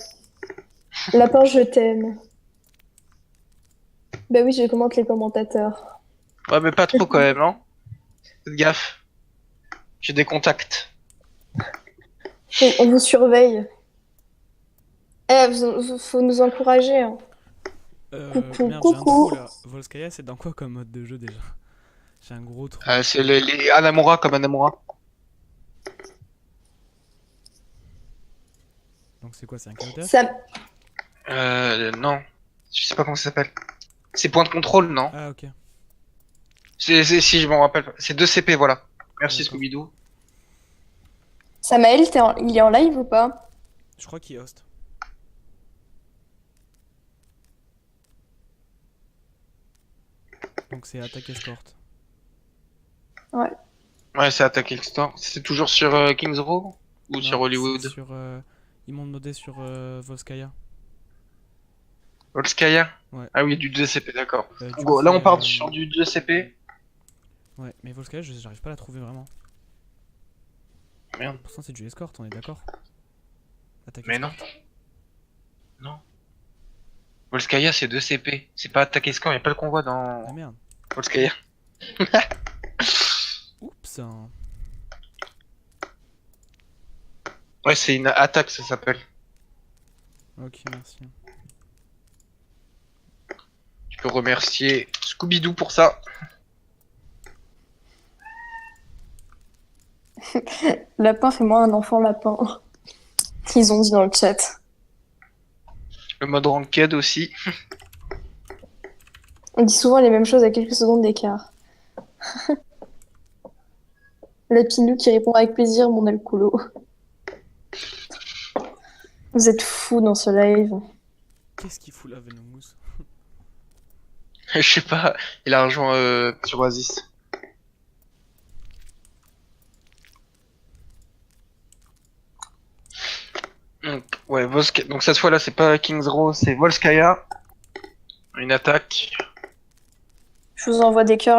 Lapin, je t'aime. Bah oui, je commente les commentateurs. Ouais, mais pas trop quand même, non? Faites gaffe. J'ai des contacts. On vous surveille. Faut nous encourager. Hein. Coucou, Merde, j'ai un coucou. trou là. Volskaya, c'est dans quoi comme mode de jeu déjà? J'ai un gros trou. C'est les Anamura comme Anamura. Donc c'est quoi, c'est un counter? Ça... Non. Je sais pas comment ça s'appelle. C'est point de contrôle, non? Ah ok. Si je m'en rappelle pas. C'est 2 CP, voilà. Merci D'accord. Scooby-Doo. Samael, il est en live ou pas? Je crois qu'il host. Donc c'est attaque escort. Ouais. Ouais, c'est Attack Store. C'est toujours sur Kings Row ou Non, sur Hollywood? c'est sur, ils m'ont demandé sur Volskaya. Volskaya? Ouais. Ah oui, du 2 CP, d'accord. Du Donc, coup, là, c'est, on part sur du 2 CP. Ouais, mais Volskaya, j'arrive pas à la trouver vraiment. Merde. Pourtant c'est du escort, on est d'accord? Attaque Mais escort. non. Non. Volskaya, c'est 2 CP. C'est pas Attack Score, y'a pas le convoi dans Ah merde. Volskaya. Oups. Ouais, c'est une attaque, ça s'appelle. Ok, merci. Tu peux remercier Scooby-Doo pour ça. Lapin, fais-moi un enfant lapin. Ils ont dit dans le chat. Le mode ranked aussi. On dit souvent les mêmes choses à quelques secondes d'écart. Lapinou qui répond avec plaisir, mon alcoolo. Vous êtes fous dans ce live. Qu'est-ce qu'il fout là, Venomous? Je sais pas, il a rejoint sur Oasis. Donc, ouais, donc cette fois-là, c'est pas Kings Row, c'est Volskaya. Une attaque. Je vous envoie des cœurs.